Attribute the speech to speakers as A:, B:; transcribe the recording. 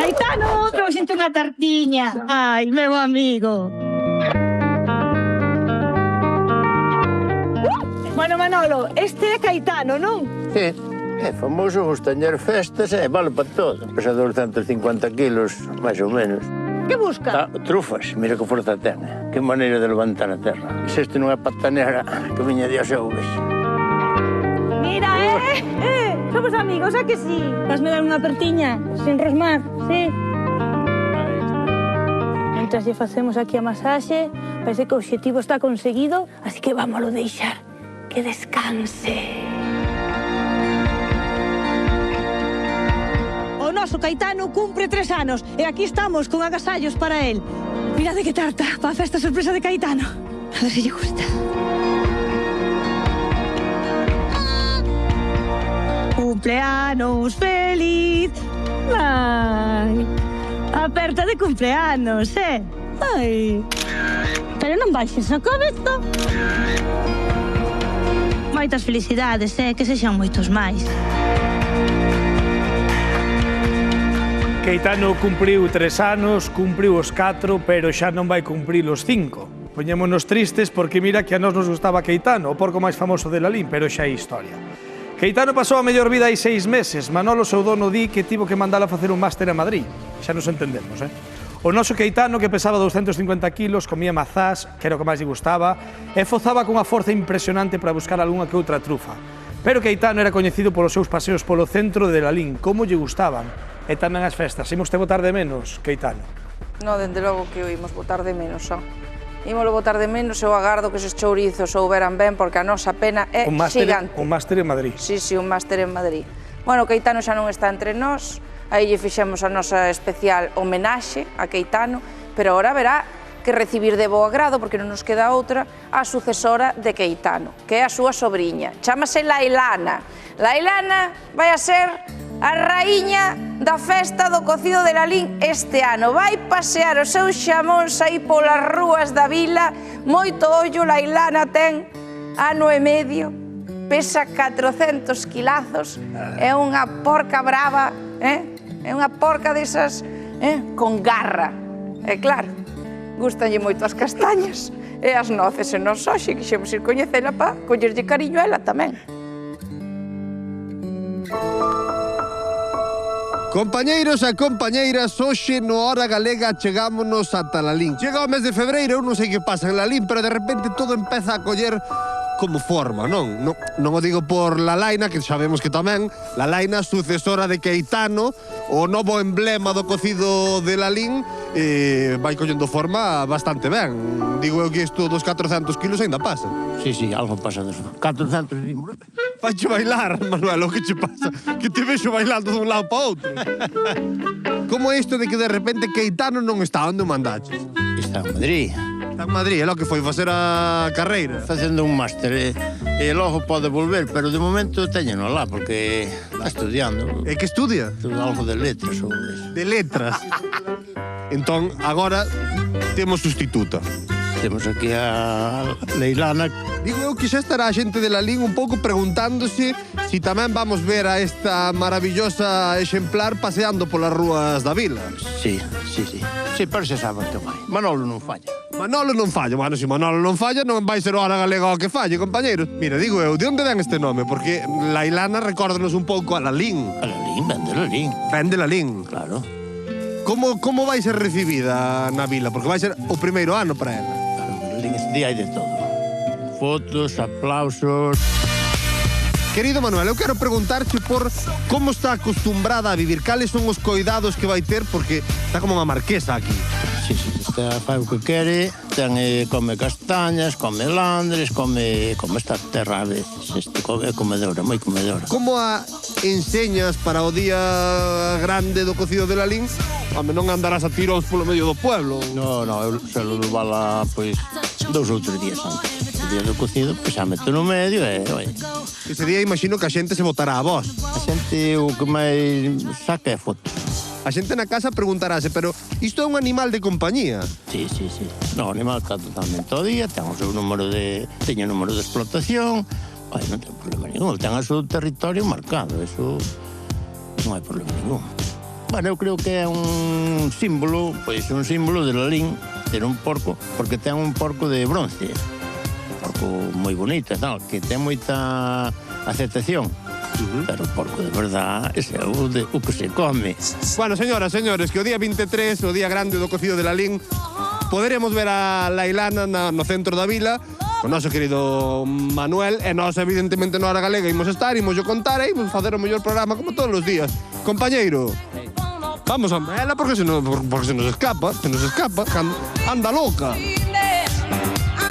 A: Caetano, trouxente unha tartiña. Ai, meu amigo. Bueno, Manolo, este é Caetano, non?
B: Sí, é famoso, gustañar festas e vale para todo. Pesa 250 kilos, máis ou menos.
A: Que busca?
B: Trufas, mira que forza ten. Que maneira de levantar a terra. Se este non é patanera, que viña Dios e ouves.
A: Mira, somos amigos, a que sí? Vasme dar unha apertiña, sin rosmar, sí? Mientras lle facemos aquí a masaxe, parece que o obxectivo está conseguido, así que vámoslo deixar que descanse. O noso Caetano cumpre 3 anos e aquí estamos con agasallos para él. Mirade que tarta para a festa sorpresa de Caetano. A ver se lle gusta. Cumpleanos feliz. Ai, aperta de cumpleanos, Ai. Pero non baixes a cabeza. Moitas felicidades, que sexan moitos máis.
C: Caetano cumpriu 3 anos, cumpriu os 4, pero xa non vai cumprir os 5. Poñémonos tristes porque mira que a nós nos gustaba Caetano, o porco máis famoso de Lalín, pero xa é historia. Caetano pasou a mellor vida hai 6 meses. Manolo, seu dono, di que tivo que mandala facer un máster a Madrid. Xa nos entendemos, O noso Caetano, que pesaba 250 kilos, comía mazás, que era o que máis lle gustaba, e fozaba cunha forza impresionante para buscar algunha que outra trufa. Pero Caetano era coñecido polos seus paseos polo centro de Lalín, como lle gustaban. E tamén as festas. Imos te botar de menos, Caetano?
D: No, dende logo que o imos botar de menos, Ímolo botar de menos, eu agardo que eses chourizos souberan ben, porque a nosa pena é xigante.
C: Un máster en Madrid.
D: Sí, un máster en Madrid. Bueno, Caetano xa non está entre nós, aí lle fixemos a nosa especial homenaxe a Caetano, pero agora verá que recibir de bo agrado, porque non nos queda outra, a sucesora de Caetano, que é a súa sobriña. Chámase Lailana. Lailana vai a ser a raíña da festa do cocido de Lalín este ano. Vai pasear os seus xamóns aí polas rúas da vila. Moito ollo, Lailana ten ano e medio, pesa 400 kilazos, é unha porca brava, é unha porca desas con garra. E claro, gustanlle moito as castañas e as noces, e nos hoxe quixemos ir coñecela para collerlle cariño a ela tamén.
E: Compañeiros e compañeiras, hoxe no Hora Galega chegámonos ata Lalín. Chega o mes de febreiro, eu non sei que pasa en Lalín, pero de repente todo empeza a coller como forma, non? Non o digo por Lalaina, que sabemos que tamén, Lalaina, sucesora de Caetano, o novo emblema do cocido de Lalín, vai collendo forma bastante ben. Digo eu que isto dos 400 kilos ainda pasa.
B: Sí, algo pasa deso. 400...
E: Faiche bailar, Manuel, o que che pasa? Que te vexo bailando dun lado para outro. Como é isto de que de repente Caetano non está onde o mandaches?
B: Está en Madrid.
E: Está en Madrid, é lo que foi facer a carreira.
B: Facendo un máster e logo pode volver, pero de momento teñeno lá, porque está estudiando.
E: E que estudia?
B: Algo de letras ou eso.
E: De letras. Entón, agora temos sustituta.
B: Temos aquí a Leilana.
E: Digo eu que xa estará a xente de Lalín un pouco preguntándose si tamén vamos ver a esta maravillosa exemplar paseando polas rúas da vila.
B: Sí. Sí, pero xa saben que vai. Manolo non falla.
E: Manolo non falla. Bueno, se Manolo non falla, non vai ser Hora Galega o que falle, compañeros. Mira, digo eu, de onde ven este nome? Porque Lailana recórdanos un pouco a Lalín.
B: A Lalín, ven de Lalín.
E: Ven de Lalín.
B: Claro.
E: Como vai ser recibida na vila? Porque vai ser o primeiro ano para ela.
B: Este día hai de todo. Fotos, aplausos...
E: Querido Manuel, eu quero preguntarche por como está acostumbrada a vivir, cales son os coidados que vai ter, porque está como unha marquesa aquí.
B: Sí, está, fai o que quere, come castañas, come landres, come esta terra a veces, é comedora, moi comedora.
E: Como a enseñas para o día grande do cocido de Lalín? Home, non andarás a tiros polo medio do pueblo.
B: No, eu xa lo levala, pois, 2 ou 3 días antes. O día do cocido, pois xa meto no medio e, oi.
E: Ese día imagino que a xente se botará a vos.
B: A xente o que máis saca é fotos.
E: A xente na casa preguntaráse, pero isto é un animal de compañía?
B: Sí. No, o animal está totalmente ao día, ten o seu número de explotación, non ten problema ningún, ten o seu territorio marcado, eso non hai problema ningún. Bueno, eu creo que é un símbolo, pois un símbolo de Lalín, ter un porco, porque ten un porco de bronce. Un porco moi bonito e tal, que ten moita aceptación. Pero o porco de verdad, ese é o que se come.
E: Bueno, señoras, señores, que o día 23, o día grande do cocido de Lalín, poderemos ver a Lailana no centro da vila, o noso querido Manuel, e nós, evidentemente, no Hora Galega imos estar, imos yo contar e imos facer o mellor programa como todos os días. Compañeiro, vamos a ela porque se nos escapa, anda loca.